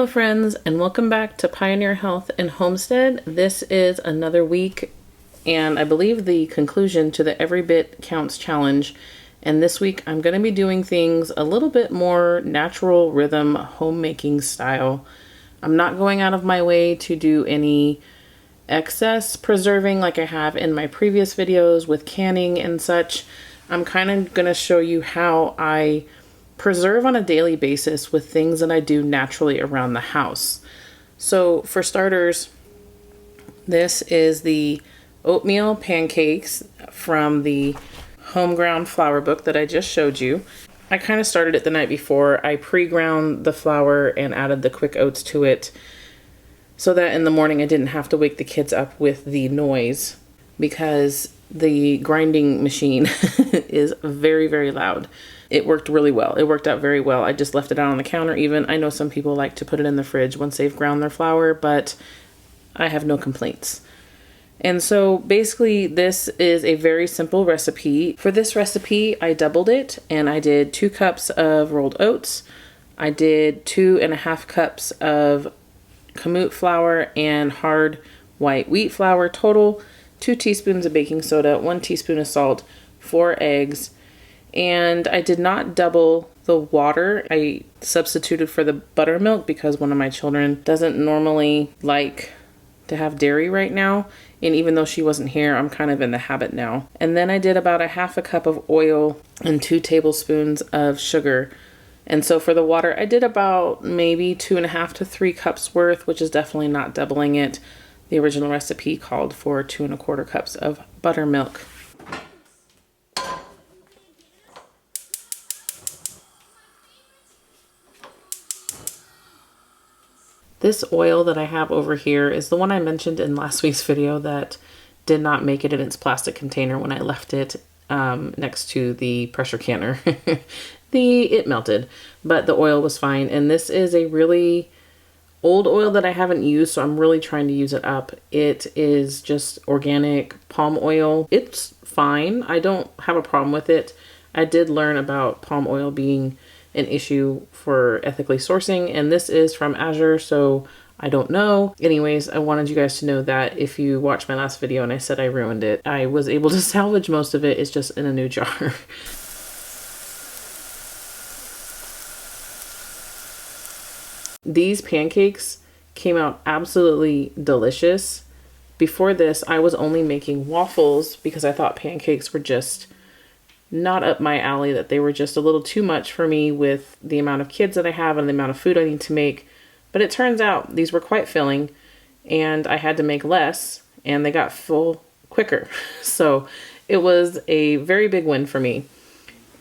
Hello friends, and welcome back to Pioneer Health and Homestead. This is another week and I believe the conclusion to the Every Bit Counts challenge. And this week I'm going to be doing things a little bit more natural rhythm homemaking style. I'm not going out of my way to do any excess preserving like I have in my previous videos with canning and such. I'm kind of going to show you how I preserve on a daily basis with things that I do naturally around the house. So for starters, this is the oatmeal pancakes from the home ground flour book that I just showed you. I kind of started it the night before. I pre-ground the flour and added the quick oats to it so that in the morning I didn't have to wake the kids up with the noise, because the grinding machine is very, very loud. It worked really well. It worked out very well. I just left it out on the counter even. I know some people like to put it in the fridge once they've ground their flour, but I have no complaints. And so basically this is a very simple recipe. For this recipe, I doubled it and I did 2 cups of rolled oats. I did 2.5 cups of kamut flour and hard white wheat flour total, 2 teaspoons of baking soda, 1 teaspoon of salt, 4 eggs. And I did not double the water. I substituted for the buttermilk because one of my children doesn't normally like to have dairy right now. And even though she wasn't here, I'm kind of in the habit now. And then I did about 1/2 cup of oil and 2 tablespoons of sugar. And so for the water, I did about maybe 2.5 to 3 cups worth, which is definitely not doubling it. The original recipe called for 2.25 cups of buttermilk. This oil that I have over here is the one I mentioned in last week's video that did not make it in its plastic container when I left it next to the pressure canner. It melted, but the oil was fine. And this is a really old oil that I haven't used, so I'm really trying to use it up. It is just organic palm oil. It's fine. I don't have a problem with it. I did learn about palm oil being an issue for ethically sourcing, and this is from Azure, so I don't know. Anyways, I wanted you guys to know that if you watched my last video and I said I ruined it, I was able to salvage most of it. It's just in a new jar. These pancakes came out absolutely delicious. Before this, I was only making waffles because I thought pancakes were just not up my alley, that they were just a little too much for me with the amount of kids that I have and the amount of food I need to make. But it turns out these were quite filling and I had to make less and they got full quicker. So it was a very big win for me.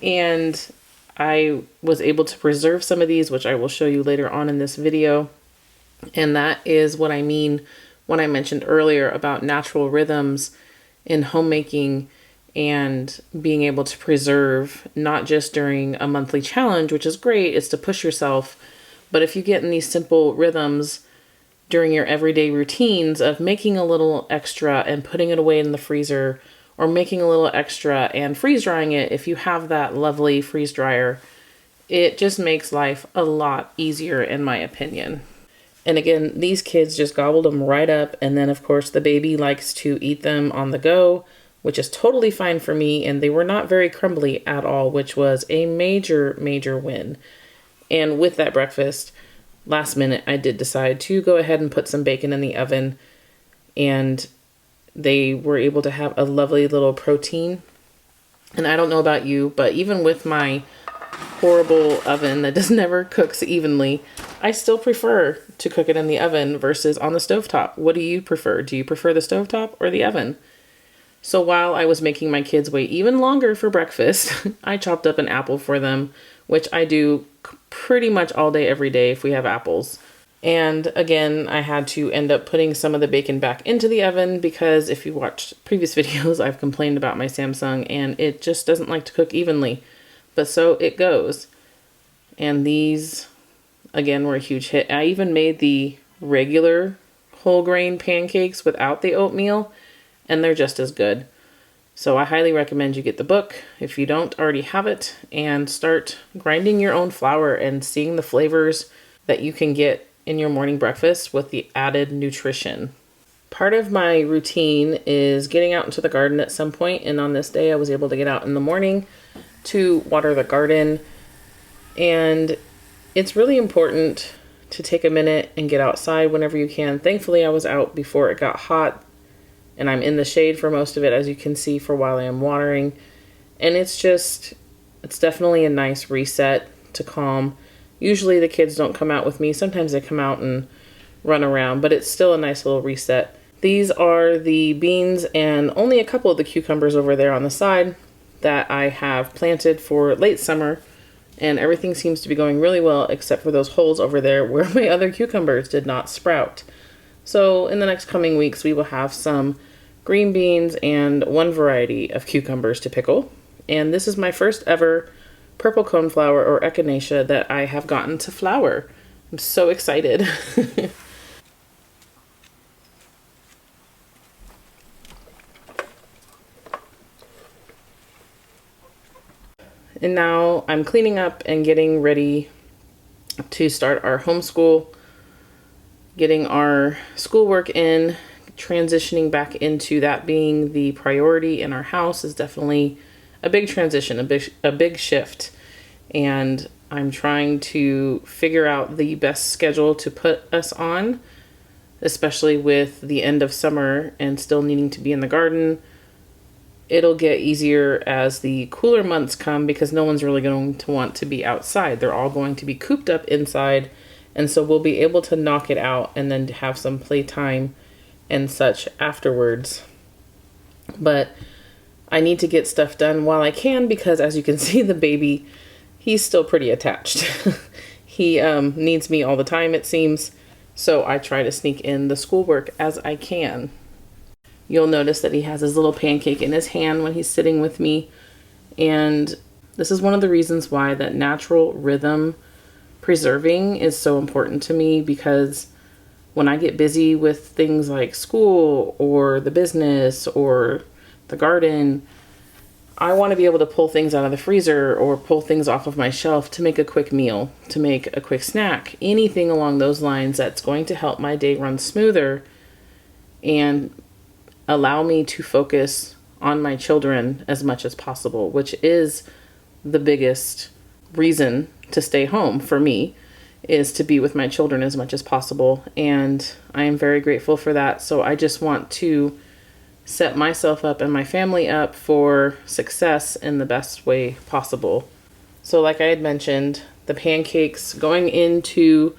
And I was able to preserve some of these, which I will show you later on in this video. And that is what I mean when I mentioned earlier about natural rhythms in homemaking and being able to preserve, not just during a monthly challenge, which is great, it's to push yourself, but if you get in these simple rhythms during your everyday routines of making a little extra and putting it away in the freezer, or making a little extra and freeze drying it, if you have that lovely freeze dryer, it just makes life a lot easier in my opinion. And again, these kids just gobbled them right up, and then of course the baby likes to eat them on the go, which is totally fine for me, and they were not very crumbly at all, which was a major, major win. And with that breakfast, last minute, I did decide to go ahead and put some bacon in the oven, and they were able to have a lovely little protein. And I don't know about you, but even with my horrible oven that just never cooks evenly, I still prefer to cook it in the oven versus on the stovetop. What do you prefer? Do you prefer the stovetop or the oven? So while I was making my kids wait even longer for breakfast, I chopped up an apple for them, which I do pretty much all day, every day if we have apples. And again, I had to end up putting some of the bacon back into the oven because if you watched previous videos, I've complained about my Samsung and it just doesn't like to cook evenly. But so it goes. And these, again, were a huge hit. I even made the regular whole grain pancakes without the oatmeal, and they're just as good. So I highly recommend you get the book if you don't already have it and start grinding your own flour and seeing the flavors that you can get in your morning breakfast with the added nutrition. Part of my routine is getting out into the garden at some point, and on this day I was able to get out in the morning to water the garden. And it's really important to take a minute and get outside whenever you can. Thankfully, I was out before it got hot, and I'm in the shade for most of it, as you can see, for while I am watering. And it's definitely a nice reset to calm. Usually the kids don't come out with me. Sometimes they come out and run around, but it's still a nice little reset. These are the beans and only a couple of the cucumbers over there on the side that I have planted for late summer, and everything seems to be going really well except for those holes over there where my other cucumbers did not sprout. So in the next coming weeks we will have some green beans and one variety of cucumbers to pickle. And this is my first ever purple coneflower or echinacea that I have gotten to flower. I'm so excited. And now I'm cleaning up and getting ready to start our homeschool, getting our schoolwork in, transitioning back into that being the priority in our house is definitely a big transition, a big shift. And I'm trying to figure out the best schedule to put us on, especially with the end of summer and still needing to be in the garden. It'll get easier as the cooler months come because no one's really going to want to be outside. They're all going to be cooped up inside. And so we'll be able to knock it out and then have some playtime and such afterwards. But I need to get stuff done while I can because, as you can see, the baby, he's still pretty attached. He needs me all the time, it seems. So I try to sneak in the schoolwork as I can. You'll notice that he has his little pancake in his hand when he's sitting with me. And this is one of the reasons why that natural rhythm preserving is so important to me, because when I get busy with things like school or the business or the garden, I want to be able to pull things out of the freezer or pull things off of my shelf to make a quick meal, to make a quick snack, anything along those lines that's going to help my day run smoother and allow me to focus on my children as much as possible, which is the biggest reason to stay home for me, is to be with my children as much as possible. And I am very grateful for that. So I just want to set myself up and my family up for success in the best way possible. So like I had mentioned, the pancakes going into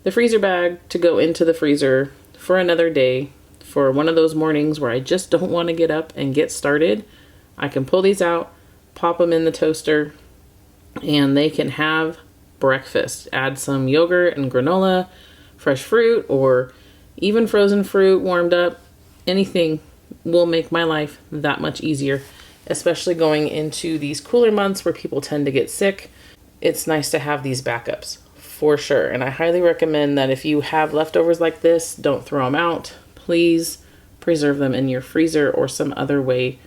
the freezer bag to go into the freezer for another day. For one of those mornings where I just don't want to get up and get started, I can pull these out, pop them in the toaster, and they can have breakfast. Add some yogurt and granola, fresh fruit, or even frozen fruit warmed up. Anything will make my life that much easier, especially going into these cooler months where people tend to get sick. It's nice to have these backups for sure. And I highly recommend that if you have leftovers like this, don't throw them out. Please preserve them in your freezer or some other way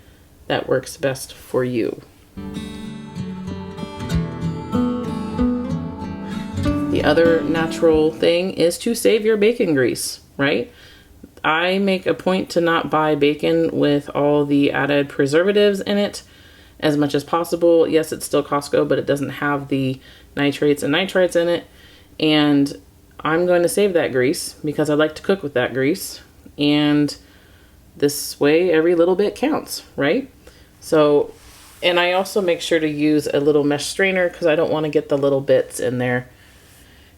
that works best for you. The other natural thing is to save your bacon grease, right? I make a point to not buy bacon with all the added preservatives in it as much as possible. Yes, it's still Costco, but it doesn't have the nitrates and nitrites in it. And I'm going to save that grease because I like to cook with that grease. And this way, every little bit counts, right? So, and I also make sure to use a little mesh strainer because I don't want to get the little bits in there.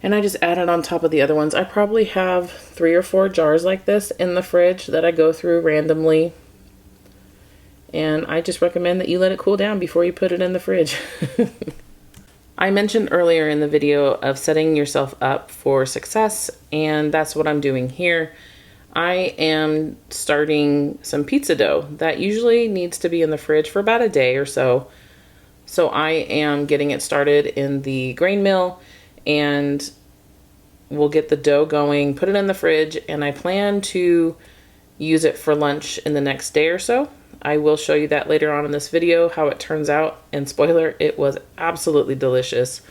And I just add it on top of the other ones. I probably have 3 or 4 jars like this in the fridge that I go through randomly. And I just recommend that you let it cool down before you put it in the fridge. I mentioned earlier in the video of setting yourself up for success, and that's what I'm doing here. I am starting some pizza dough that usually needs to be in the fridge for about a day or so. So I am getting it started in the grain mill, and we'll get the dough going, put it in the fridge, and I plan to use it for lunch in the next day or so. I will show you that later on in this video, how it turns out. And spoiler, it was absolutely delicious.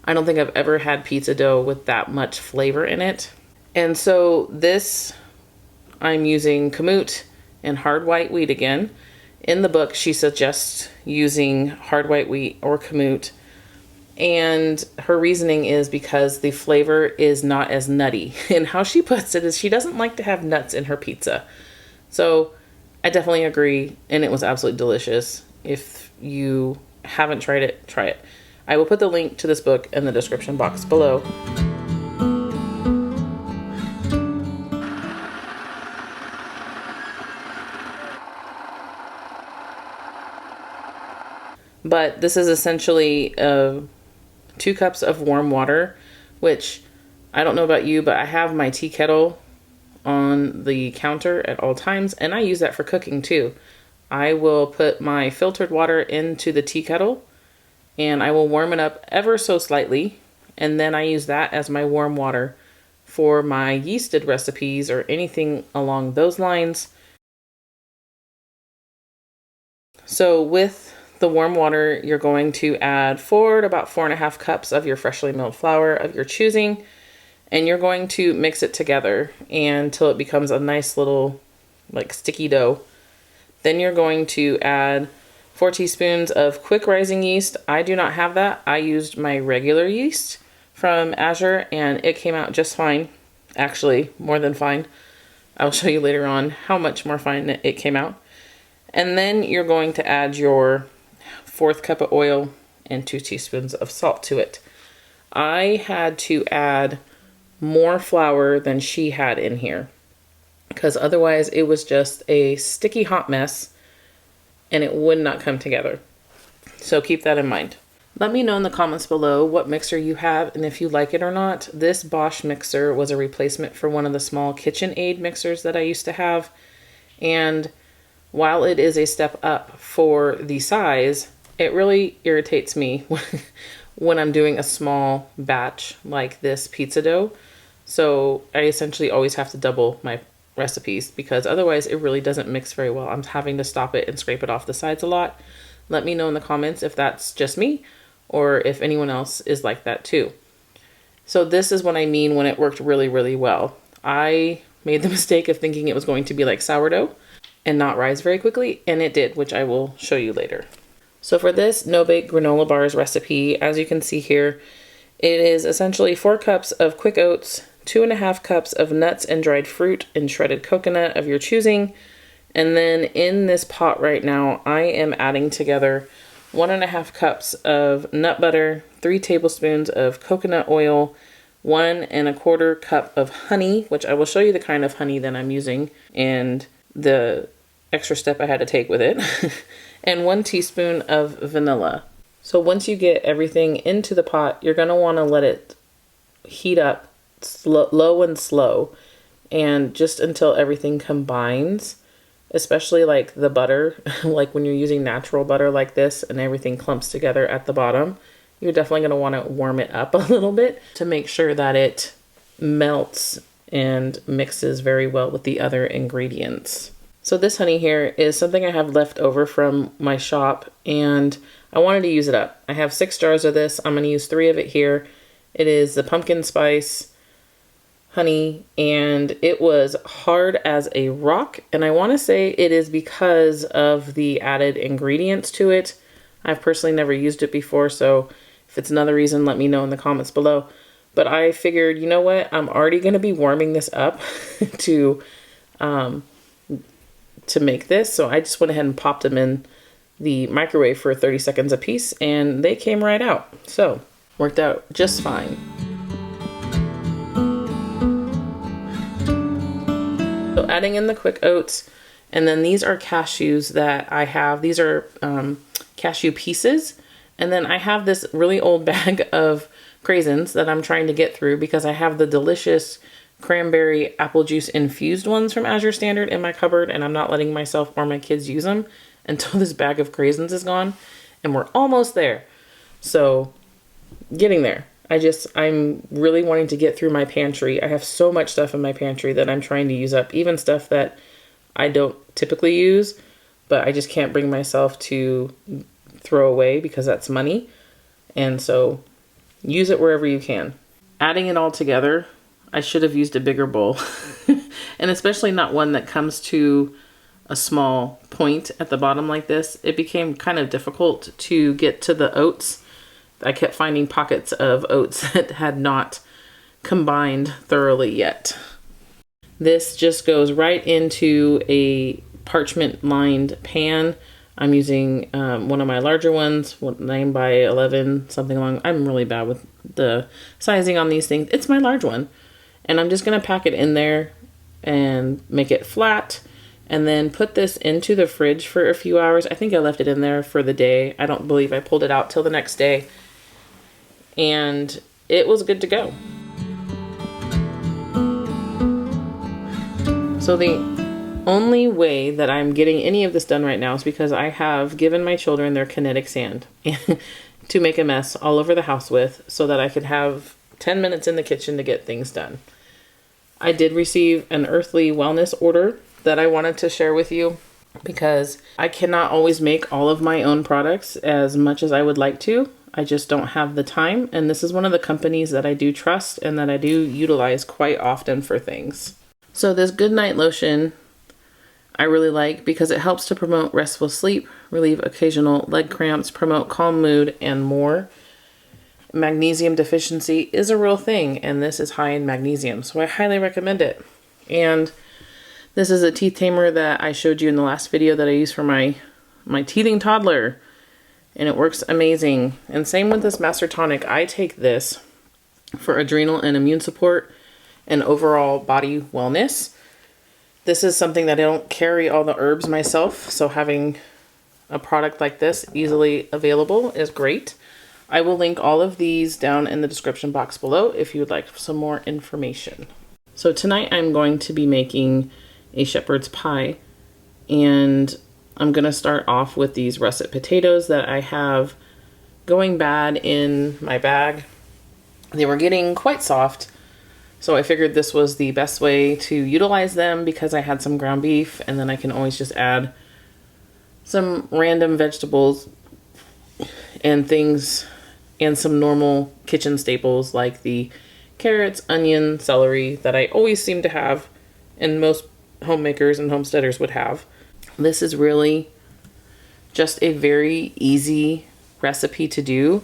I don't think I've ever had pizza dough with that much flavor in it. And so this, I'm using kamut and hard white wheat again. In the book, she suggests using hard white wheat or kamut. And her reasoning is because the flavor is not as nutty. And how she puts it is she doesn't like to have nuts in her pizza. So I definitely agree, and it was absolutely delicious. If you haven't tried it, try it. I will put the link to this book in the description box below. But this is essentially 2 cups of warm water, which I don't know about you, but I have my tea kettle on the counter at all times, and I use that for cooking too. I will put my filtered water into the tea kettle, and I will warm it up ever so slightly, and then I use that as my warm water for my yeasted recipes or anything along those lines. So with the warm water, you're going to add 4 to about 4.5 cups of your freshly milled flour of your choosing, and you're going to mix it together until it becomes a nice little like sticky dough. Then you're going to add 4 teaspoons of quick rising yeast. I do not have that. I used my regular yeast from Azure, and it came out just fine. Actually, more than fine. I'll show you later on how much more fine it came out. And then you're going to add your 4th cup of oil and 2 teaspoons of salt to it. I had to add more flour than she had in here, because otherwise it was just a sticky hot mess and it would not come together. So keep that in mind. Let me know in the comments below what mixer you have and if you like it or not. This Bosch mixer was a replacement for one of the small KitchenAid mixers that I used to have. And while it is a step up for the size, it really irritates me when I'm doing a small batch like this pizza dough. So I essentially always have to double my recipes because otherwise it really doesn't mix very well. I'm having to stop it and scrape it off the sides a lot. Let me know in the comments if that's just me or if anyone else is like that too. So this is what I mean when it worked really, really well. I made the mistake of thinking it was going to be like sourdough and not rise very quickly, and it did, which I will show you later. So for this no-bake granola bars recipe, as you can see here, it is essentially 4 cups of quick oats, 2.5 cups of nuts and dried fruit and shredded coconut of your choosing. And then in this pot right now, I am adding together 1.5 cups of nut butter, 3 tablespoons of coconut oil, 1.25 cup of honey, which I will show you the kind of honey that I'm using and the extra step I had to take with it, and 1 teaspoon of vanilla. So once you get everything into the pot, you're going to want to let it heat up low and slow, and just until everything combines, especially like the butter, like when you're using natural butter like this and everything clumps together at the bottom, you're definitely going to want to warm it up a little bit to make sure that it melts and mixes very well with the other ingredients. So this honey here is something I have left over from my shop, and I wanted to use it up. I have 6 jars of this. I'm going to use 3 of it here. It is the pumpkin spice honey, and it was hard as a rock, and I want to say it is because of the added ingredients to it. I've personally never used it before, so if it's another reason, let me know in the comments below. But I figured, you know what, I'm already going to be warming this up to make this, so I just went ahead and popped them in the microwave for 30 seconds a piece, and they came right out. So worked out just fine. So adding in the quick oats, and then these are cashews that I have. These are cashew pieces, and then I have this really old bag of craisins that I'm trying to get through because I have the delicious cranberry apple juice infused ones from Azure Standard in my cupboard, and I'm not letting myself or my kids use them until this bag of craisins is gone, and we're almost there. So getting there. I'm really wanting to get through my pantry. I have so much stuff in my pantry that I'm trying to use up, even stuff that I don't typically use, but I just can't bring myself to throw away because that's money. And so use it wherever you can. Adding it all together, I should have used a bigger bowl. And especially not one that comes to a small point at the bottom like this. It became kind of difficult to get to the oats. I kept finding pockets of oats that had not combined thoroughly yet. This just goes right into a parchment lined pan. I'm using one of my larger ones, 9 by 11, something along. I'm really bad with the sizing on these things. It's my large one. And I'm just going to pack it in there and make it flat. And then put this into the fridge for a few hours. I think I left it in there for the day. I don't believe I pulled it out till the next day. And it was good to go. So the only way that I'm getting any of this done right now is because I have given my children their kinetic sand to make a mess all over the house with, so that I could have 10 minutes in the kitchen to get things done. I did receive an earthly wellness order that I wanted to share with you, because I cannot always make all of my own products as much as I would like to. I just don't have the time. And this is one of the companies that I do trust and that I do utilize quite often for things. So this Good Night Lotion I really like because it helps to promote restful sleep, relieve occasional leg cramps, promote calm mood, and more. Magnesium deficiency is a real thing, and this is high in magnesium, so I highly recommend it. And this is a teeth tamer that I showed you in the last video that I use for my teething toddler, and it works amazing. And same with this Master Tonic. I take this for adrenal and immune support and overall body wellness. This is something that I don't carry all the herbs myself, so having a product like this easily available is great. I will link all of these down in the description box below if you would like some more information. So tonight I'm going to be making a shepherd's pie, and I'm going to start off with these russet potatoes that I have going bad in my bag. They were getting quite soft, so I figured this was the best way to utilize them because I had some ground beef, and then I can always just add some random vegetables and things and some normal kitchen staples like the carrots, onion, celery that I always seem to have and most homemakers and homesteaders would have. This is really just a very easy recipe to do,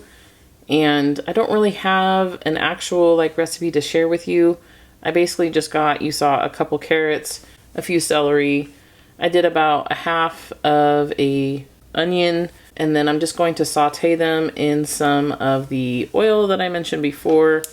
and I don't really have an actual recipe to share with you. I basically just you saw a couple carrots, a few celery. I did about a half of a onion, and then I'm just going to saute them in some of the oil that I mentioned before.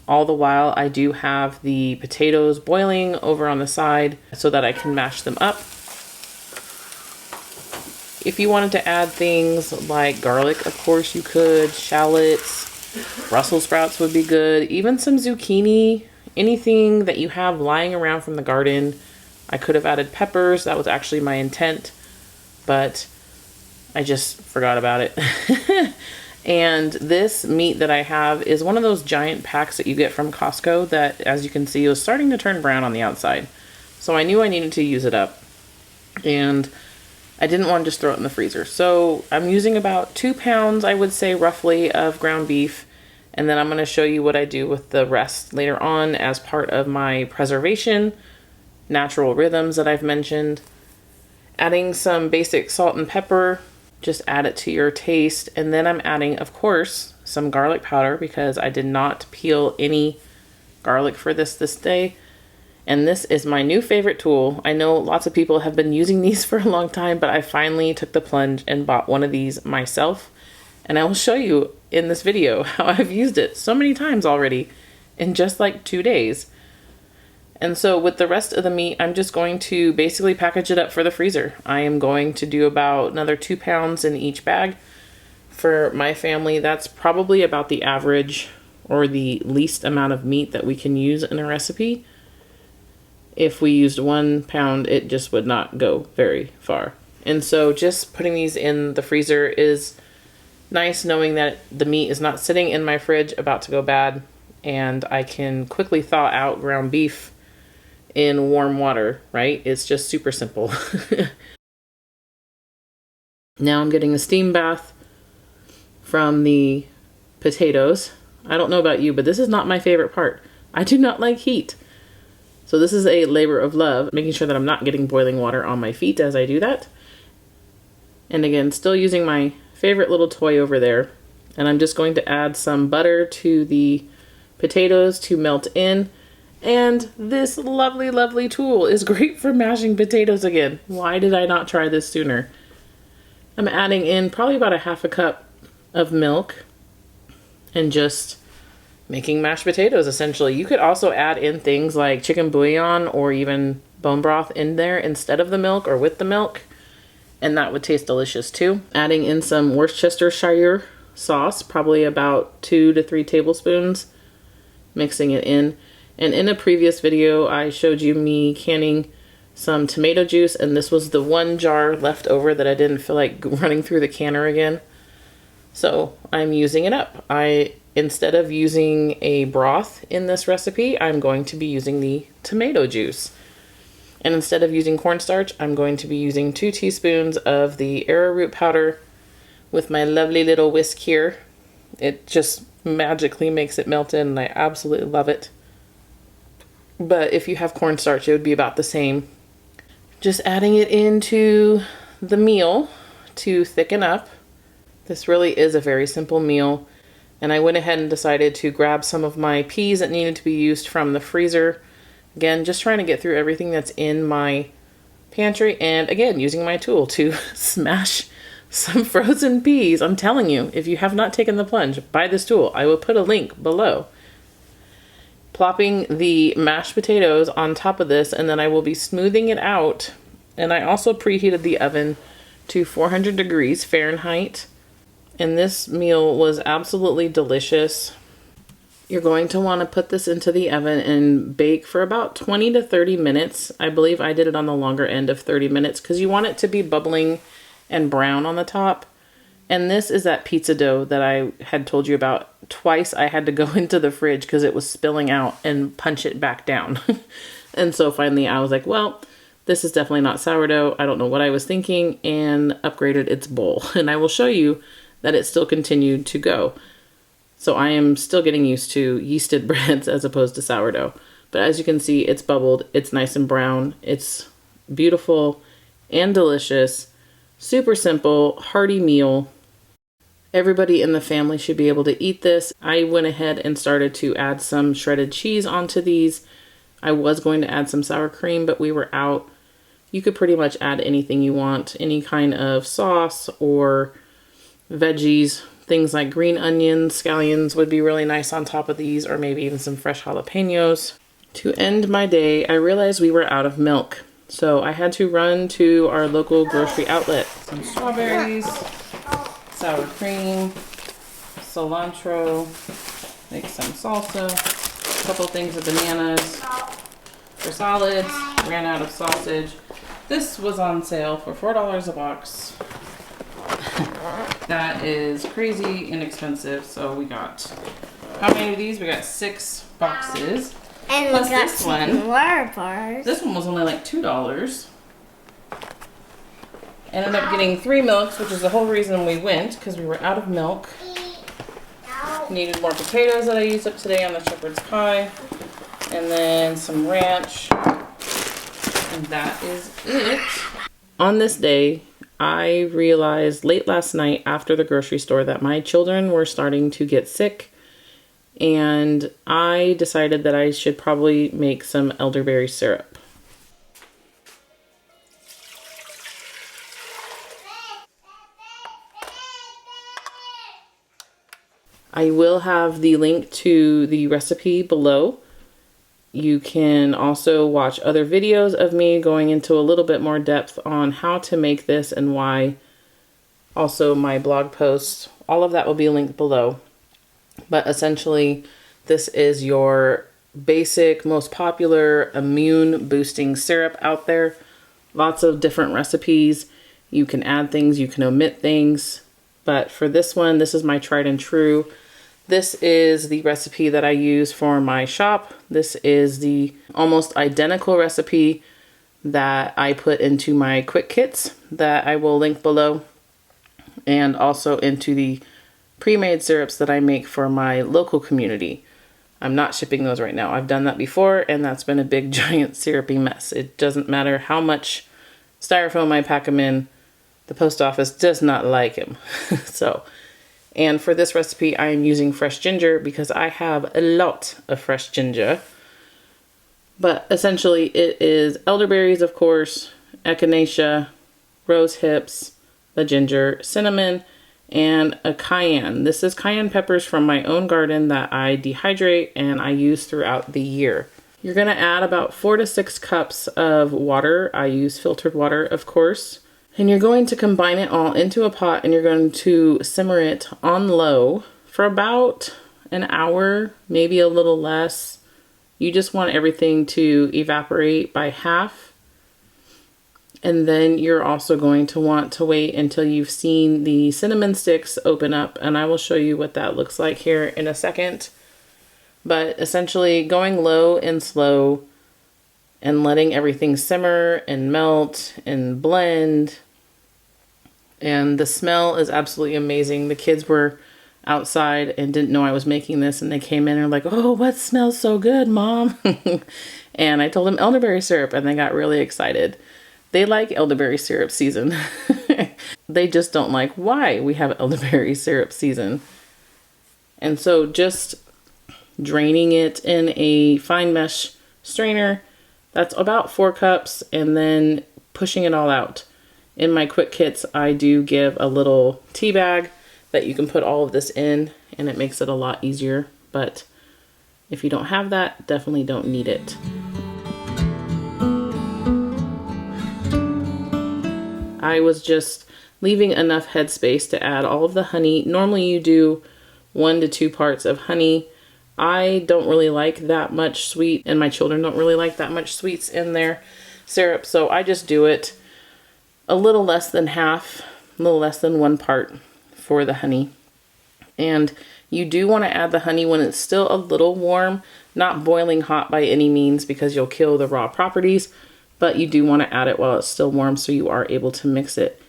All the while I do have the potatoes boiling over on the side so that I can mash them up. If you wanted to add things like garlic, of course you could, shallots, Brussels sprouts would be good, even some zucchini, anything that you have lying around from the garden. I could have added peppers, that was actually my intent, but I just forgot about it. And this meat that I have is one of those giant packs that you get from Costco that, as you can see, was starting to turn brown on the outside. So I knew I needed to use it up, and I didn't want to just throw it in the freezer. So I'm using about 2 pounds, I would say, roughly, of ground beef. And then I'm going to show you what I do with the rest later on as part of my preservation, natural rhythms that I've mentioned. Adding some basic salt and pepper. Just add it to your taste. And then I'm adding, of course, some garlic powder because I did not peel any garlic for this day. And this is my new favorite tool. I know lots of people have been using these for a long time, but I finally took the plunge and bought one of these myself. And I will show you in this video how I've used it so many times already in just 2 days. And so with the rest of the meat, I'm just going to basically package it up for the freezer. I am going to do about another 2 pounds in each bag. For my family, that's probably about the average or the least amount of meat that we can use in a recipe. If we used 1 pound, it just would not go very far. And so just putting these in the freezer is nice, knowing that the meat is not sitting in my fridge about to go bad. and I can quickly thaw out ground beef in warm water, right? It's just super simple. Now I'm getting a steam bath from the potatoes. I don't know about you, but this is not my favorite part. I do not like heat. So this is a labor of love, making sure that I'm not getting boiling water on my feet as I do that. And again, still using my favorite little toy over there. And I'm just going to add some butter to the potatoes to melt in. And this lovely, lovely tool is great for mashing potatoes again. Why did I not try this sooner? I'm adding in probably about a half a cup of milk and just making mashed potatoes essentially. You could also add in things like chicken bouillon or even bone broth in there instead of the milk or with the milk, and that would taste delicious too. Adding in some Worcestershire sauce, probably about 2 to 3 tablespoons, mixing it in. And in a previous video, I showed you me canning some tomato juice, and this was the one jar left over that I didn't feel like running through the canner again. So I'm using it up. Instead of using a broth in this recipe, I'm going to be using the tomato juice. And instead of using cornstarch, I'm going to be using 2 teaspoons of the arrowroot powder with my lovely little whisk here. It just magically makes it melt in, and I absolutely love it. But if you have cornstarch, it would be about the same. Just adding it into the meal to thicken up. This really is a very simple meal. And I went ahead and decided to grab some of my peas that needed to be used from the freezer. Again, just trying to get through everything that's in my pantry. And again, using my tool to smash some frozen peas. I'm telling you, if you have not taken the plunge, buy this tool. I will put a link below. Plopping the mashed potatoes on top of this, and then I will be smoothing it out. And I also preheated the oven to 400 degrees Fahrenheit. And this meal was absolutely delicious. You're going to want to put this into the oven and bake for about 20 to 30 minutes. I believe I did it on the longer end of 30 minutes because you want it to be bubbling and brown on the top. And this is that pizza dough that I had told you about. Twice I had to go into the fridge because it was spilling out and punch it back down. And so finally I was like, well, this is definitely not sourdough. I don't know what I was thinking, and upgraded its bowl. And I will show you that it still continued to go. So I am still getting used to yeasted breads as opposed to sourdough. But as you can see, it's bubbled, it's nice and brown, it's beautiful and delicious, super simple, hearty meal. Everybody in the family should be able to eat this. I went ahead and started to add some shredded cheese onto these. I was going to add some sour cream, but we were out. You could pretty much add anything you want, any kind of sauce or veggies. Things like green onions, scallions would be really nice on top of these, or maybe even some fresh jalapenos. To end my day, I realized we were out of milk. So I had to run to our local grocery outlet. Some strawberries, sour cream, cilantro, make some salsa, a couple things of bananas for salads, ran out of sausage. This was on sale for $4 a box. That is crazy inexpensive. So we got, how many of these? We got 6 boxes. And plus we got this one. more bars. This one was only like $2. Ended up getting 3 milks, which is the whole reason we went, because we were out of milk. Needed more potatoes that I used up today on the shepherd's pie. And then some ranch. And that is it. On this day, I realized late last night after the grocery store that my children were starting to get sick, and I decided that I should probably make some elderberry syrup. I will have the link to the recipe below. You can also watch other videos of me going into a little bit more depth on how to make this and why. Also my blog posts, all of that will be linked below. But essentially, this is your basic, most popular immune boosting syrup out there. Lots of different recipes. You can add things, you can omit things. But for this one, this is my tried and true. This is the recipe that I use for my shop. This is the almost identical recipe that I put into my quick kits that I will link below, and also into the pre-made syrups that I make for my local community. I'm not shipping those right now. I've done that before, and that's been a big giant syrupy mess. It doesn't matter how much styrofoam I pack them in, the post office does not like them. So, and for this recipe, I am using fresh ginger because I have a lot of fresh ginger. But essentially it is elderberries, of course, echinacea, rose hips, the ginger, cinnamon, and a cayenne. This is cayenne peppers from my own garden that I dehydrate and I use throughout the year. You're going to add about 4 to 6 cups of water. I use filtered water, of course. And you're going to combine it all into a pot, and you're going to simmer it on low for about an hour, maybe a little less. You just want everything to evaporate by half. And then you're also going to want to wait until you've seen the cinnamon sticks open up, and I will show you what that looks like here in a second. But essentially going low and slow and letting everything simmer and melt and blend. And the smell is absolutely amazing. The kids were outside and didn't know I was making this, and they came in and were like, "Oh, what smells so good, Mom?" And I told them elderberry syrup, and they got really excited. They like elderberry syrup season. They just don't like why we have elderberry syrup season. And so just draining it in a fine mesh strainer, that's about 4 cups, and then pushing it all out. In my quick kits, I do give a little tea bag that you can put all of this in, and it makes it a lot easier. But if you don't have that, definitely don't need it. I was just leaving enough headspace to add all of the honey. Normally you do 1 to 2 parts of honey. I don't really like that much sweet, and my children don't really like that much sweets in their syrup, so I just do it a little less than half, a little less than 1 part for the honey. And you do want to add the honey when it's still a little warm, not boiling hot by any means, because you'll kill the raw properties, but you do want to add it while it's still warm so you are able to mix it.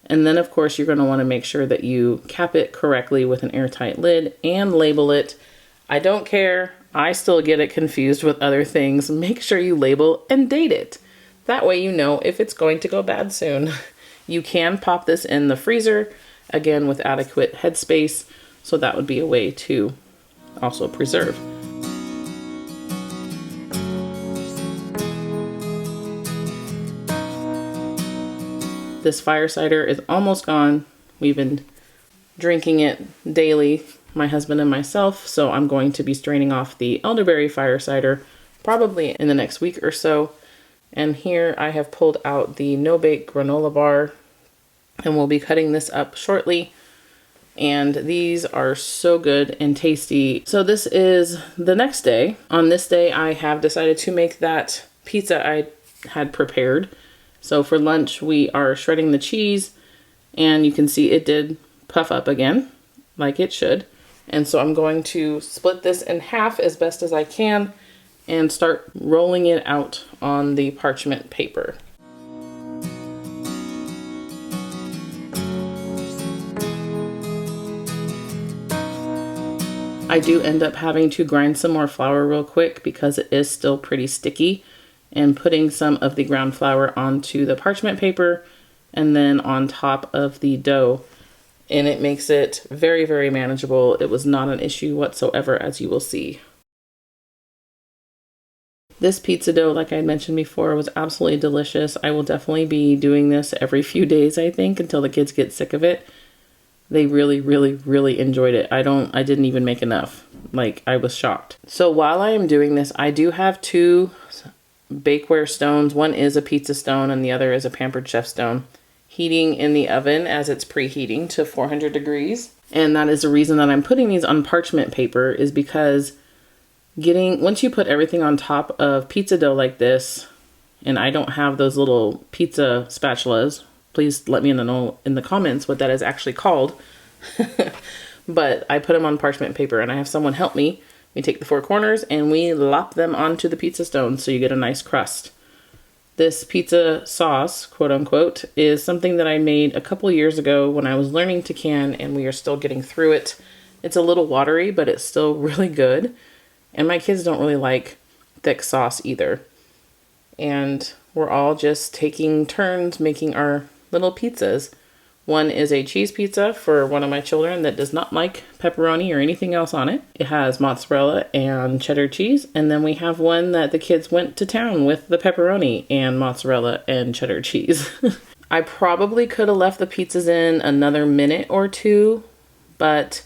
And then of course you're going to want to make sure that you cap it correctly with an airtight lid and label it. I don't care, I still get it confused with other things. Make sure you label and date it. That way you know if it's going to go bad soon. You can pop this in the freezer, again with adequate headspace, so that would be a way to also preserve. This fire cider is almost gone. We've been drinking it daily, my husband and myself, so I'm going to be straining off the elderberry fire cider probably in the next week or so. And here I have pulled out the no-bake granola bar, and we'll be cutting this up shortly. And these are so good and tasty. So this is the next day. On this day, I have decided to make that pizza I had prepared. So for lunch, we are shredding the cheese, and you can see it did puff up again, like it should. And so I'm going to split this in half as best as I can and start rolling it out on the parchment paper. I do end up having to grind some more flour real quick because it is still pretty sticky, and putting some of the ground flour onto the parchment paper and then on top of the dough, and it makes it very, very manageable. It was not an issue whatsoever, as you will see. This pizza dough, like I mentioned before, was absolutely delicious. I will definitely be doing this every few days, I think, until the kids get sick of it. They really, really, really enjoyed it. I didn't even make enough. Like, I was shocked. So while I am doing this, I do have 2 bakeware stones. One is a pizza stone and the other is a Pampered Chef stone, heating in the oven as it's preheating to 400 degrees. And that is the reason that I'm putting these on parchment paper, is because once you put everything on top of pizza dough like this, and I don't have those little pizza spatulas, please let me know in the comments what that is actually called. But I put them on parchment paper, and I have someone help me. We take the four corners and we lop them onto the pizza stone so you get a nice crust. This pizza sauce, quote unquote, is something that I made a couple years ago when I was learning to can, and we are still getting through it. It's a little watery, but it's still really good. And my kids don't really like thick sauce either. And we're all just taking turns making our little pizzas. One is a cheese pizza for one of my children that does not like pepperoni or anything else on it. It has mozzarella and cheddar cheese. And then we have one that the kids went to town with the pepperoni and mozzarella and cheddar cheese. I probably could have left the pizzas in another minute or two, but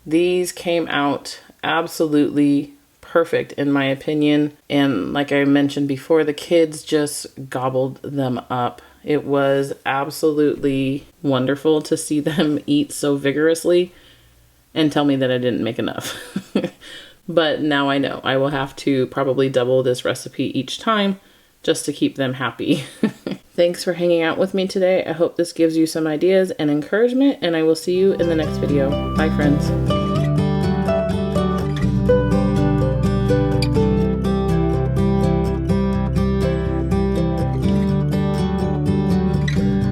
these came out absolutely perfect in my opinion. And like I mentioned before, the kids just gobbled them up. It was absolutely wonderful to see them eat so vigorously and tell me that I didn't make enough. But now I know I will have to probably double this recipe each time just to keep them happy. Thanks for hanging out with me today. I hope this gives you some ideas and encouragement, and I will see you in the next video. Bye, friends.